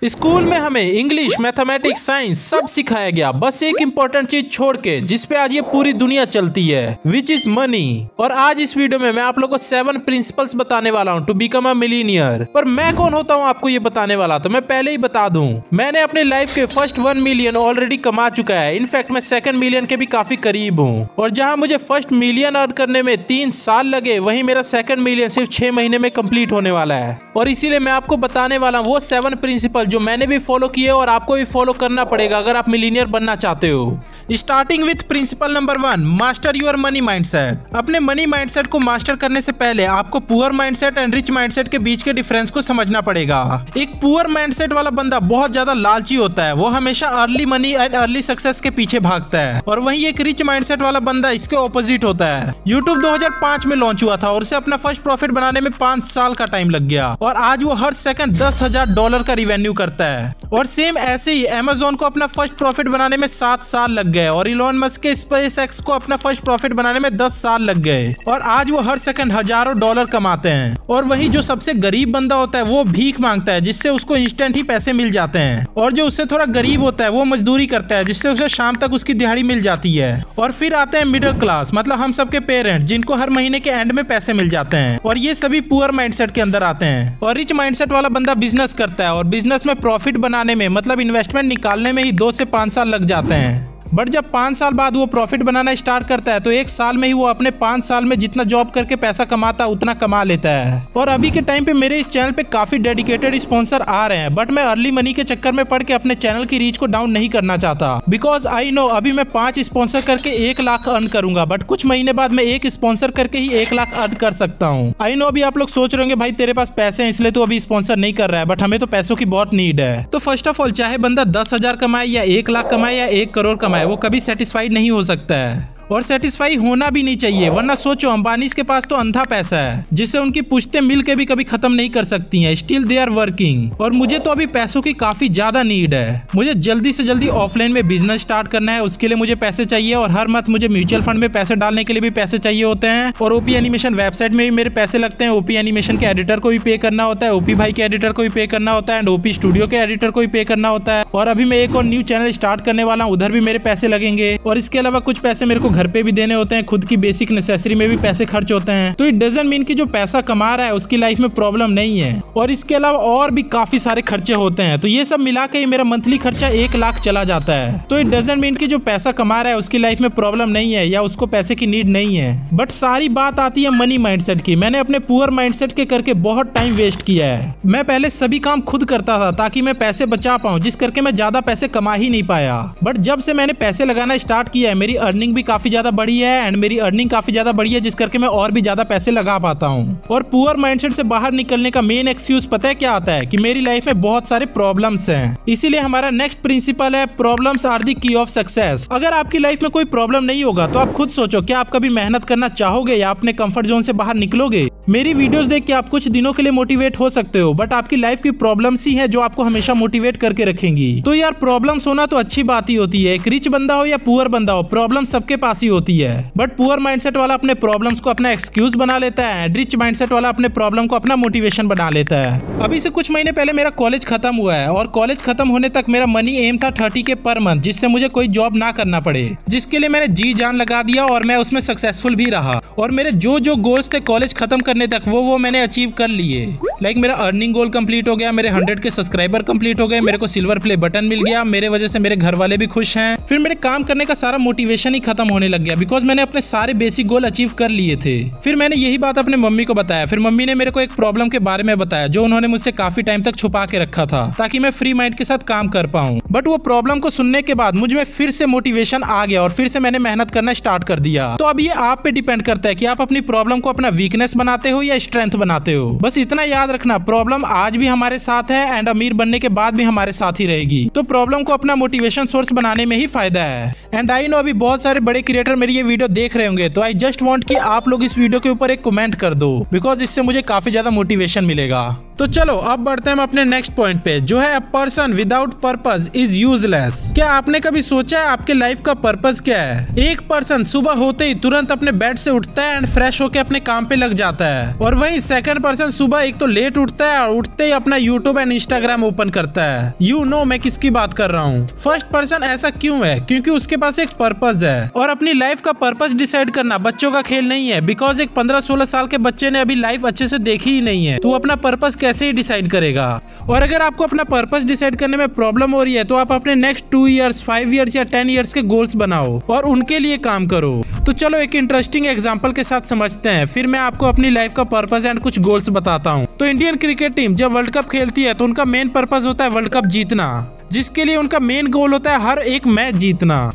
School में हमें English, mathematics, science सब सिखाया गया, बस एक इम्पोर्टेंट चीज छोड़ के जिसपे आज ये पूरी दुनिया चलती है, विच इज मनी। और आज इस वीडियो में मैं आप लोगों को 7 प्रिंसिपल्स बताने वाला हूँ टू बिकम अ मिलीनियर। पर मैं कौन होता हूँ आपको ये बताने वाला, तो मैं पहले ही बता दूं, मैंने अपने लाइफ के फर्स्ट 1 मिलियन ऑलरेडी कमा चुका है। इनफैक्ट मैं 2nd मिलियन के भी काफी करीब हूँ। और जहाँ मुझे फर्स्ट मिलियन अर्न करने में 3 साल लगे, वहीं मेरा 2nd मिलियन सिर्फ 6 महीने में कंप्लीट होने वाला है। और इसीलिए मैं आपको बताने वाला हूँ वो 7 प्रिंसिपल जो मैंने भी फॉलो किए और आपको भी फॉलो करना पड़ेगा अगर आप मिलीनियर बनना चाहते हो। Starting with principle number 1, master your money mindset. अपने मनी माइंडसेट को मास्टर करने से पहले आपको poor mindset and rich mindset के बीच के डिफरेंस को समझना पड़ेगा। एक पुअर माइंडसेट वाला बंदा बहुत ज्यादा लालची होता है, वो हमेशा early money and early success के पीछे भागता है। और वहीं एक रिच माइंडसेट वाला बंदा इसके ऑपोजिट होता है। यूट्यूब 2005 में लॉन्च हुआ था और उसे अपना फर्स्ट प्रॉफिट बनाने में 5 साल का टाइम लग गया और आज वो हर सेकंड $10,000 का रिवेन्यू करता है। और सेम ऐसे ही Amazon को अपना फर्स्ट प्रॉफिट बनाने में 7 साल लग गए और इलॉन मस्क के SpaceX को अपना फर्स्ट प्रॉफिट बनाने में 10 साल लग गए और आज वो हर सेकंड हजारों डॉलर कमाते हैं। और वही जो सबसे गरीब बंदा होता है वो भीख मांगता है, जिससे उसको इंस्टेंट ही पैसे मिल जाते हैं। और जो उससे थोड़ा गरीब होता है वो मजदूरी करता है, जिससे उसे शाम तक उसकी दिहाड़ी मिल जाती है। और फिर आते हैं मिडिल क्लास, मतलब हम सबके पेरेंट्स, जिनको हर महीने के एंड में पैसे मिल जाते हैं। और ये सभी पुअर माइंडसेट के अंदर आते हैं। और रिच माइंडसेट वाला बंदा बिजनेस करता है और बिजनेस में प्रॉफिट बनाने में, मतलब इन्वेस्टमेंट निकालने में ही 2 से 5 साल लग जाते हैं। बट जब 5 साल बाद वो प्रॉफिट बनाना स्टार्ट करता है तो 1 साल में ही वो अपने 5 साल में जितना जॉब करके पैसा कमाता है उतना कमा लेता है। और अभी के टाइम पे मेरे इस चैनल पे काफी डेडिकेटेड स्पॉन्सर आ रहे हैं, बट मैं अर्ली मनी के चक्कर में पड़ के अपने चैनल की रीच को डाउन नहीं करना चाहता। बिकॉज आई नो अभी मैं 5 स्पॉन्सर करके 1 लाख अर्न करूंगा, बट कुछ महीने बाद मैं 1 स्पॉन्सर करके ही 1 लाख अर्न कर सकता हूँ। आई नो अभी आप लोग सोच रहे होंगे भाई तेरे पास पैसे हैं इसलिए तो अभी स्पॉन्सर नहीं कर रहा है, बट हमें तो पैसों की बहुत नीड है। तो फर्स्ट ऑफ ऑल, चाहे बंदा 10,000 कमाए या 1 लाख कमाए या 1 करोड़ कमाए, वो कभी सेटिस्फाइड नहीं हो सकता है। और सेटिस्फाई होना भी नहीं चाहिए, वरना सोचो अंबानी के पास तो अंधा पैसा है जिससे उनकी पुश्तें मिल के भी कभी खत्म नहीं कर सकती हैं। Still they are working. और मुझे तो अभी पैसों की काफी ज्यादा नीड है। मुझे जल्दी से जल्दी ऑफलाइन में बिजनेस स्टार्ट करना है, उसके लिए मुझे पैसे चाहिए। और हर मंथ मुझे म्यूचुअल फंड में पैसे डालने के लिए भी पैसे चाहिए होते हैं। और ओपी एनिमेशन वेबसाइट में भी मेरे पैसे लगते हैं। ओपी एनिमेशन के एडिटर को भी पे करना होता है, ओपी भाई के एडिटर को भी पे करना होता है एंड ओपी स्टूडियो के एडिटर को भी पे करना होता है। और अभी मैं एक और न्यू चैनल स्टार्ट करने वाला हूँ, उधर भी मेरे पैसे लगेंगे। और इसके अलावा कुछ पैसे मेरे को घर पे भी देने होते हैं, खुद की बेसिक नेसेसरी में भी पैसे खर्च होते हैं। तो इट डजंट मीन कि जो पैसा कमा रहा है उसकी लाइफ में प्रॉब्लम नहीं है। और इसके अलावा और भी काफी सारे खर्चे होते हैं, तो ये सब मिला के मेरा मंथली खर्चा 1 लाख चला जाता है। तो इट डजंट मीन कि जो पैसा कमा रहा है उसकी लाइफ में प्रॉब्लम नहीं है या उसको पैसे की नीड नहीं है। बट सारी बात आती है मनी माइंडसेट की। मैंने अपने पुअर माइंडसेट के करके बहुत टाइम वेस्ट किया है। मैं पहले सभी काम खुद करता था ताकि मैं पैसे बचा पाऊं, जिस करके मैं ज्यादा पैसे कमा ही नहीं पाया। बट जब से मैंने पैसे लगाना स्टार्ट किया है, मेरी अर्निंग भी काफी ज्यादा बढ़ी है एंड मेरी अर्निंग काफी ज्यादा बढ़ी है, जिस करके मैं और भी ज्यादा पैसे लगा पाता हूँ। और पुअर माइंडसेट से बाहर निकलने का मेन एक्सक्यूज पता है क्या आता है, कि मेरी लाइफ में बहुत सारे प्रॉब्लम्स हैं। इसीलिए हमारा नेक्स्ट प्रिंसिपल है, problems are the key of success. अगर आपकी लाइफ में कोई प्रॉब्लम नहीं होगा तो आप खुद सोचो, क्या आप कभी मेहनत करना चाहोगे या अपने कंफर्ट जोन से बाहर निकलोगे? मेरी वीडियोस देख के आप कुछ दिनों के लिए मोटिवेट हो सकते हो, बट आपकी लाइफ की प्रॉब्लम्स ही है जो आपको हमेशा मोटिवेट करके रखेंगी। तो यार प्रॉब्लम्स होना तो अच्छी बात ही होती है। एक रिच बंदा हो या पुअर बंदा हो, प्रॉब्लम सबके पास ही होती है। बट पुअर माइंडसेट वाला अपने प्रॉब्लम्स को अपना एक्सक्यूज बना लेता है, रिच माइंडसेट वाला अपने प्रॉब्लम को अपना मोटिवेशन बना लेता है। अभी से कुछ महीने पहले मेरा कॉलेज खत्म हुआ है और कॉलेज खत्म होने तक मेरा मनी एम था 30K पर मंथ, जिससे मुझे कोई जॉब ना करना पड़े, जिसके लिए मैंने जी जान लगा दिया और मैं उसमें सक्सेसफुल भी रहा। और मेरे जो जो गोल्स थे कॉलेज खत्म करने तक वो मैंने अचीव कर लिए। लाइक मेरा अर्निंग गोल कंप्लीट हो गया, मेरे 100 के सब्सक्राइबर कंप्लीट हो गए, मेरे को सिल्वर प्ले बटन मिल गया, मेरे वजह से मेरे घर वाले भी खुश हैं। फिर मेरे काम करने का सारा मोटिवेशन ही खत्म होने लग गया, बिकॉज मैंने अपने सारे बेसिक गोल अचीव कर लिए थे। फिर मैंने यही बात अपने मम्मी को बताया। फिर मम्मी ने मेरे को एक प्रॉब्लम के बारे में बताया जो उन्होंने मुझसे काफी टाइम तक छुपा के रखा था, ताकि मैं फ्री माइंड के साथ काम कर पाऊं। बट वो प्रॉब्लम को सुनने के बाद मुझ में फिर से मोटिवेशन आ गया और फिर से मैंने मेहनत करना स्टार्ट कर दिया। तो अब ये आप पे डिपेंड करता है कि आप अपनी प्रॉब्लम को अपना वीकनेस बनाते हो या स्ट्रेंथ बनाते हो। बस इतना याद रखना, प्रॉब्लम आज भी हमारे साथ है एंड अमीर बनने के बाद भी हमारे साथ ही रहेगी। तो प्रॉब्लम को अपना मोटिवेशन सोर्स बनाने में ही फायदा है। एंड आई नो अभी बहुत सारे बड़े क्रिएटर मेरी ये वीडियो देख रहे होंगे, तो आई जस्ट वांट कि आप लोग इस वीडियो के ऊपर एक कमेंट कर दो, बिकॉज इससे मुझे काफी ज्यादा मोटिवेशन मिलेगा। तो चलो अब बढ़ते हैं हम अपने नेक्स्ट पॉइंट पे, जो है a person without purpose is useless. क्या आपने कभी सोचा है आपके लाइफ का पर्पस क्या है? एक पर्सन सुबह होते ही तुरंत अपने बेड से उठता है एंड फ्रेश होकर अपने काम पे लग जाता है, और वहीं सेकंड पर्सन सुबह एक तो लेट उठता है और उठते ही अपना यूट्यूब एंड इंस्टाग्राम ओपन करता है। यू नो मैं किसकी बात कर रहा हूँ। फर्स्ट पर्सन ऐसा क्यों है? क्योंकि उसके पास एक पर्पस है, और अपनी लाइफ का पर्पस डिसाइड करना बच्चों का खेल नहीं है, बिकॉज एक 15-16 साल के बच्चे ने अभी लाइफ अच्छे से देखी ही नहीं है, तो अपना पर्पस कैसे ही डिसाइड करेगा। और अगर आपको अपना पर्पस डिसाइड करने में प्रॉब्लम हो रही है तो आप अपने नेक्स्ट 2 इयर्स, 5 इयर्स या 10 इयर्स के गोल्स बनाओ और उनके लिए काम करो। तो चलो एक इंटरेस्टिंग एग्जांपल के साथ समझते हैं, फिर मैं आपको अपनी लाइफ का पर्पस एंड कुछ गोल्स बताता हूँ। तो इंडियन क्रिकेट टीम जब वर्ल्ड कप खेलती है तो उनका मेन पर्पस होता है वर्ल्ड कप जीतना, जिसके लिए उनका मेन गोल होता है हर एक मैच जीतना।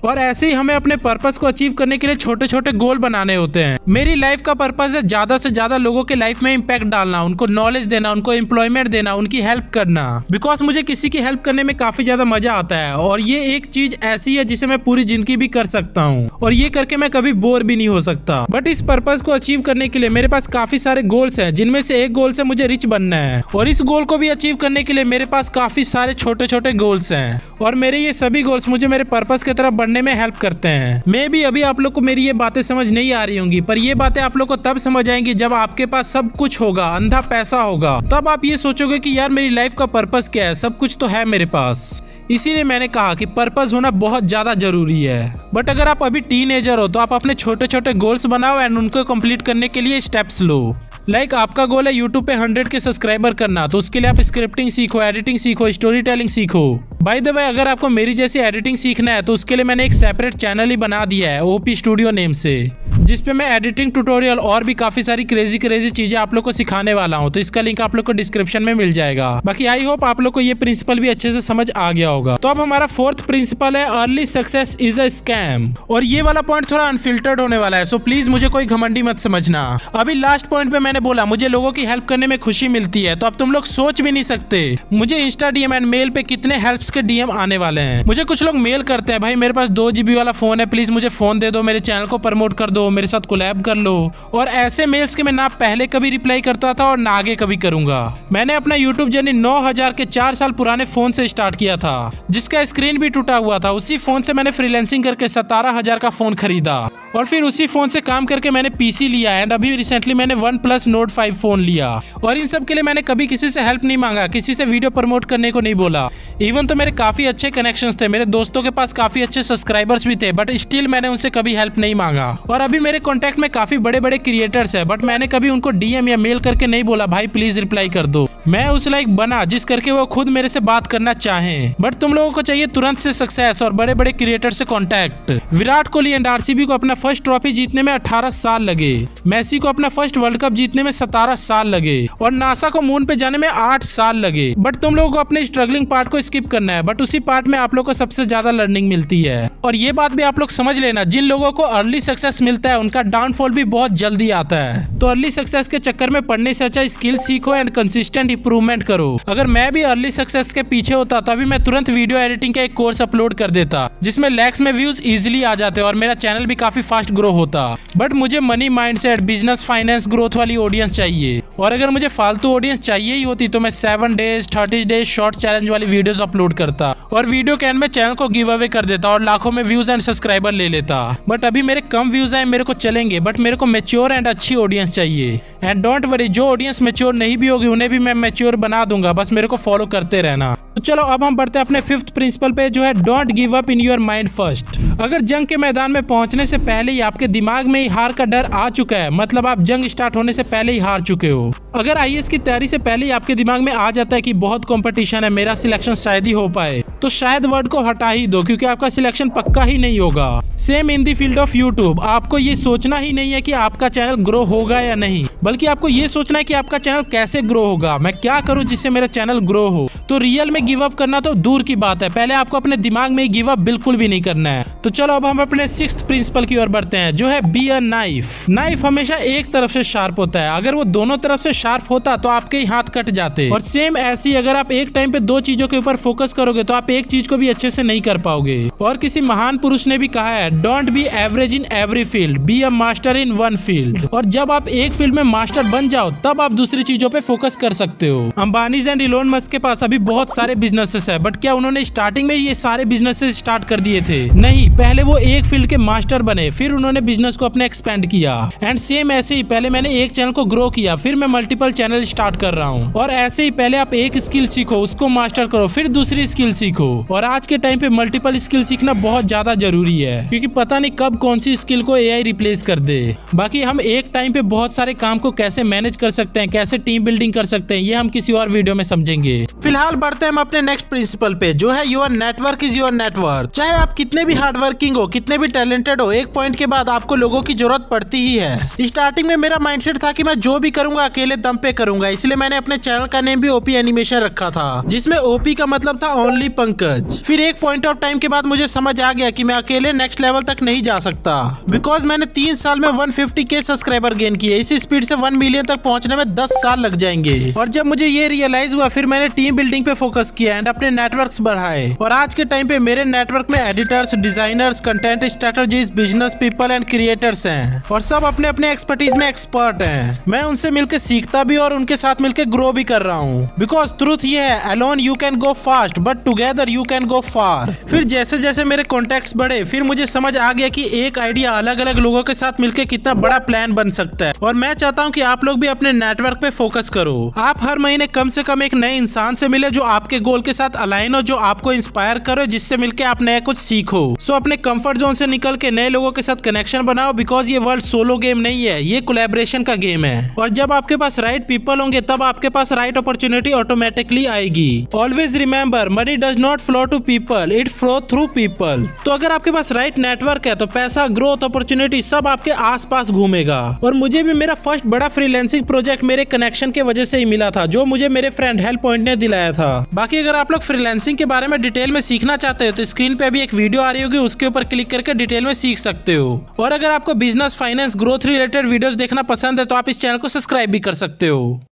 और ऐसे ही हमें अपने पर्पस को अचीव करने के लिए छोटे छोटे गोल बनाने होते हैं। मेरी लाइफ का पर्पस है ज्यादा से ज्यादा लोगों के लाइफ में इम्पैक्ट डालना, उनको नॉलेज देना, उनको एम्प्लॉयमेंट देना, उनकी हेल्प करना, बिकॉज मुझे किसी की हेल्प करने में काफी ज्यादा मजा आता है, और ये एक चीज ऐसी है जिसे मैं पूरी जिंदगी भी कर सकता हूँ, और ये करके मैं कभी बोर भी नहीं हो सकता। बट इस पर्पस को अचीव करने के लिए मेरे पास काफी सारे गोल्स हैं, जिनमें से एक गोल से मुझे रिच बनना है, और इस गोल को भी अचीव करने के लिए मेरे पास काफी सारे छोटे छोटे गोल्स हैं, और मेरे ये सभी गोल्स मुझे मेरे पर्पस की तरफ बढ़ने में हेल्प करते हैं। मे भी अभी आप लोग को मेरी ये बातें समझ नहीं आ रही होंगी, पर ये बातें आप लोग को तब समझ आएंगी जब आपके पास सब कुछ होगा, अंधा पैसा होगा, तब आप ये सोचोगे कि यार मेरी लाइफ का पर्पस क्या है, सब कुछ तो है मेरे पास। इसीलिए मैंने कहा कि पर्पस होना बहुत ज्यादा जरूरी है। बट अगर आप अभी टीनेजर हो तो आप अपने छोटे छोटे गोल्स बनाओ एंड उनको कंप्लीट करने के लिए स्टेप्स लो। लाइक आपका गोल है यूट्यूब पे 100 के सब्सक्राइबर करना, तो उसके लिए आप स्क्रिप्टिंग सीखो, एडिटिंग सीखो, स्टोरी टेलिंग सीखो। बाय द वे अगर आपको मेरी जैसी एडिटिंग सीखना है तो उसके लिए मैंने एक सेपरेट चैनल ही बना दिया है ओपी स्टूडियो नेम से, जिसपे मैं एडिटिंग ट्यूटोरियल और भी काफी सारी क्रेजी चीजें आप लोग को सिखाने वाला हूँ। तो इसका लिंक आप लोग को डिस्क्रिप्शन में मिल जाएगा। बाकी आई होप आप लोग को ये प्रिंसिपल भी अच्छे से समझ आ गया होगा। तो अब हमारा फोर्थ प्रिंसिपल है early success is a scam, और ये वाला पॉइंट थोड़ा अनफिल्टर्ड होने वाला है, सो प्लीज मुझे कोई घमंडी मत समझना। अभी लास्ट पॉइंट पे मैंने बोला मुझे लोगों की हेल्प करने में खुशी मिलती है, तो अब तुम लोग सोच भी नहीं सकते मुझे इंस्टा डीएम एंड मेल पे कितने हेल्प्स के डीएम आने वाले हैं। मुझे कुछ लोग मेल करते हैं, भाई मेरे पास 2 GB वाला फोन है, प्लीज मुझे फोन दे दो, मेरे चैनल को प्रमोट कर दो, मेरे साथ कोलैब कर लो। और ऐसे मेल्स के मैं ना पहले कभी रिप्लाई करता था और ना आगे कभी करूंगा। मैंने अपना यूट्यूब जर्नी 9000 के 4 साल पुराने फोन से स्टार्ट किया था, जिसका स्क्रीन भी टूटा हुआ था। उसी फोन से मैंने फ्रीलांसिंग करके 17,000 का फोन खरीदा, और फिर उसी फोन से काम करके मैंने पीसी लिया, एंड अभी रिसेंटली मैंने OnePlus Nord 5 फोन लिया। और इन सब के लिए मैंने कभी किसी से हेल्प नहीं मांगा, किसी से वीडियो प्रमोट करने को नहीं बोला। इवन तो मेरे काफी अच्छे कनेक्शंस थे, मेरे दोस्तों के पास काफी अच्छे सब्सक्राइबर्स भी थे, बट स्टिल मैंने उनसे कभी हेल्प नहीं मांगा। और अभी मेरे कॉन्टेक्ट में काफी बड़े बड़े क्रिएटर्स है, बट मैंने कभी उनको डीएम या मेल करके नहीं बोला भाई प्लीज रिप्लाई कर दो। मैं उस लाइक बना जिस करके वो खुद मेरे से बात करना चाहें। बट तुम लोगों को चाहिए तुरंत से सक्सेस और बड़े बड़े क्रिएटर से contact. Virat Kohli and RCB को अपना फर्स्ट ट्रॉफी जीतने में 18 साल लगे, मेसी को अपना फर्स्ट वर्ल्ड कप जीतने में 17 साल लगे, और नासा को मून पे जाने में 8 साल लगे। बट तुम लोगों को अपने स्ट्रगलिंग पार्ट को स्किप करना है, बट उसी पार्ट में आप लोग को सबसे ज्यादा लर्निंग मिलती है। और ये बात भी आप लोग समझ लेना, जिन लोगों को अर्ली सक्सेस मिलता है उनका डाउनफॉल भी बहुत जल्दी आता है। तो अर्ली सक्सेस के चक्कर में पढ़ने से अच्छा स्किल सीखो एंड कंसिस्टेंट इंप्रूवमेंट करो। अगर मैं भी अर्ली सक्सेस के पीछे होता तो अभी मैं तुरंत वीडियो एडिटिंग का एक कोर्स अपलोड कर देता, जिसमें लैक्स में व्यूज इजीली आ जाते और मेरा चैनल भी काफी फास्ट ग्रो होता। बट मुझे money mindset, business, finance, growth वाली ऑडियंस चाहिए, और अगर मुझे फालतू ऑडियंस चाहिए ही होती तो मैं 7 डेज 30 डेज शॉर्ट चैलेंज वाली वीडियोस अपलोड करता, और वीडियो के एंड में चैनल को गिव अवे कर देता और लाखों में व्यूज एंड सब्सक्राइबर ले लेता। बट अभी मेरे कम व्यूज आए मेरे को चलेंगे, बट मेरे को मैच्योर एंड अच्छी ऑडियंस चाहिए। एंड डोंट वरी, जो ऑडियंस मैच्योर नहीं भी होगी उन्हें भी मैं मैच्योर बना दूंगा, बस मेरे को फॉलो करते रहना। तो चलो अब हम बढ़ते हैं अपने 5th प्रिंसिपल पे, जो है don't give up in your mind first. अगर जंग के मैदान में पहुंचने से पहले ही आपके दिमाग में ही हार का डर आ चुका है, मतलब आप जंग स्टार्ट होने से पहले ही हार चुके हो। अगर आईएएस की तैयारी से पहले ही आपके दिमाग में आ जाता है कि बहुत कंपटीशन है, मेरा सिलेक्शन शायद ही हो पाए, तो शायद वर्ड को हटा ही दो, क्योंकि आपका सिलेक्शन पक्का ही नहीं होगा। Same in the field of YouTube, आपको ये सोचना ही नहीं है कि आपका चैनल ग्रो होगा या नहीं, बल्कि आपको ये सोचना है कि आपका चैनल कैसे ग्रो होगा, मैं क्या करूं जिससे मेरा चैनल ग्रो हो। तो रियल में गिव अप करना तो दूर की बात है, पहले आपको अपने दिमाग में गिव अप बिल्कुल भी नहीं करना है। तो चलो अब हम अपने 6th प्रिंसिपल की ओर बढ़ते हैं, जो है बी अ नाइफ। नाइफ हमेशा एक तरफ से शार्प होता है, अगर वो दोनों तरफ से शार्प होता तो आपके हाथ कट जाते। और सेम ऐसी अगर आप एक टाइम पे दो चीजों के ऊपर फोकस करोगे तो आप एक चीज को भी अच्छे से नहीं कर पाओगे। और किसी महान पुरुष ने भी कहा है, don't be average in every field, be a master in one field. और जब आप एक फील्ड में मास्टर बन जाओ तब आप दूसरी चीजों पे फोकस कर सकते हो। अंबानीज एंड इलोन मस्क के पास अभी बहुत सारे बिजनेसेस है, बट क्या उन्होंने स्टार्टिंग में ये सारे बिजनेसेस स्टार्ट कर दिए थे? नहीं, पहले वो एक फील्ड के मास्टर बने, फिर उन्होंने बिजनेस को अपने एक्सपेंड किया। एंड सेम ऐसे ही पहले मैंने एक चैनल को ग्रो किया, फिर मैं मल्टीपल चैनल स्टार्ट कर रहा हूँ। और ऐसे ही पहले आप एक स्किल सीखो, उसको मास्टर करो, फिर दूसरी स्किल सीखो। और आज के टाइम पे मल्टीपल स्किल सीखना बहुत ज्यादा जरूरी है, क्योंकि पता नहीं कब कौन सी स्किल को एआई रिप्लेस कर दे। बाकी हम एक टाइम पे बहुत सारे काम को कैसे मैनेज कर सकते हैं, कैसे टीम बिल्डिंग कर सकते हैं, ये हम किसी और वीडियो में समझेंगे। फिलहाल बढ़ते हैं हम अपने नेक्स्ट प्रिंसिपल पे, जो है your network is your network. चाहे आप कितने भी हार्ड वर्किंग हो, कितने भी टैलेंटेड हो, एक पॉइंट के बाद आपको लोगों की जरूरत पड़ती ही है। स्टार्टिंग में मेरा माइंडसेट था कि मैं जो भी करूंगा अकेले दम पे करूंगा, इसलिए मैंने अपने चैनल का नेम भी ओपी एनिमेशन रखा था, जिसमें ओपी का मतलब था ओनली पंकज। फिर एक पॉइंट ऑफ टाइम के बाद मुझे समझ आ गया कि मैं अकेले नेक्स्ट लेवल तक नहीं जा सकता, बिकॉज मैंने 3 साल में 150K सब्सक्राइबर गेन किए। इसी स्पीड से 1 मिलियन तक पहुंचने में 10 साल लग जाएंगे। और जब मुझे ये रियलाइज हुआ, फिर मैंने टीम बिल्डिंग पे फोकस किया एंड अपने नेटवर्क्स बढ़ाए। और आज के टाइम पे मेरे नेटवर्क में editors, designers, content strategies, business people and creators हैं, और सब अपने अपने एक्सपर्टीज में एक्सपर्ट हैं। मैं उनसे मिलकर सीखता भी और उनके साथ मिलकर ग्रो भी कर रहा हूँ, बिकॉज ट्रूथ ये है, alone you can go fast but together you can go far. फिर जैसे जैसे मेरे कॉन्टेक्ट्स बढ़े, फिर मुझे समझ आ गया कि एक आइडिया अलग अलग लोगों के साथ मिलकर कितना बड़ा प्लान बन सकता है। और मैं चाहता हूँ कि आप लोग भी अपने नेटवर्क पे फोकस करो। आप हर महीने कम से कम एक नए इंसान से मिले जो आपके गोल के साथ अलाइन हो, जो आपको इंस्पायर करो, जिससे मिलकर आप नया कुछ सीखो। सो अपने कंफर्ट जोन से निकल के नए लोगों के साथ कनेक्शन बनाओ, बिकॉज ये वर्ल्ड सोलो गेम नहीं है, ये कोलैबोरेशन का गेम है। और जब आपके पास राइट पीपल होंगे तब आपके पास राइट अपॉर्चुनिटी ऑटोमेटिकली आएगी। Always remember, money does not flow to people, it flow through people. तो अगर आपके पास राइट नेटवर्क है तो पैसा, ग्रोथ, अपॉर्चुनिटी सब आपके आसपास घूमेगा। और मुझे भी मेरा फर्स्ट बड़ा फ्रीलांसिंग प्रोजेक्ट मेरे कनेक्शन के वजह से ही मिला था, जो मुझे मेरे फ्रेंड हेल्प पॉइंट ने दिलाया था। बाकी अगर आप लोग फ्रीलांसिंग के बारे में डिटेल में सीखना चाहते हो तो स्क्रीन पे अभी एक वीडियो आ रही होगी, उसके ऊपर क्लिक करके डिटेल में सीख सकते हो। और अगर आपको business, finance, growth related videos देखना पसंद है तो आप इस चैनल को सब्सक्राइब भी कर सकते हो।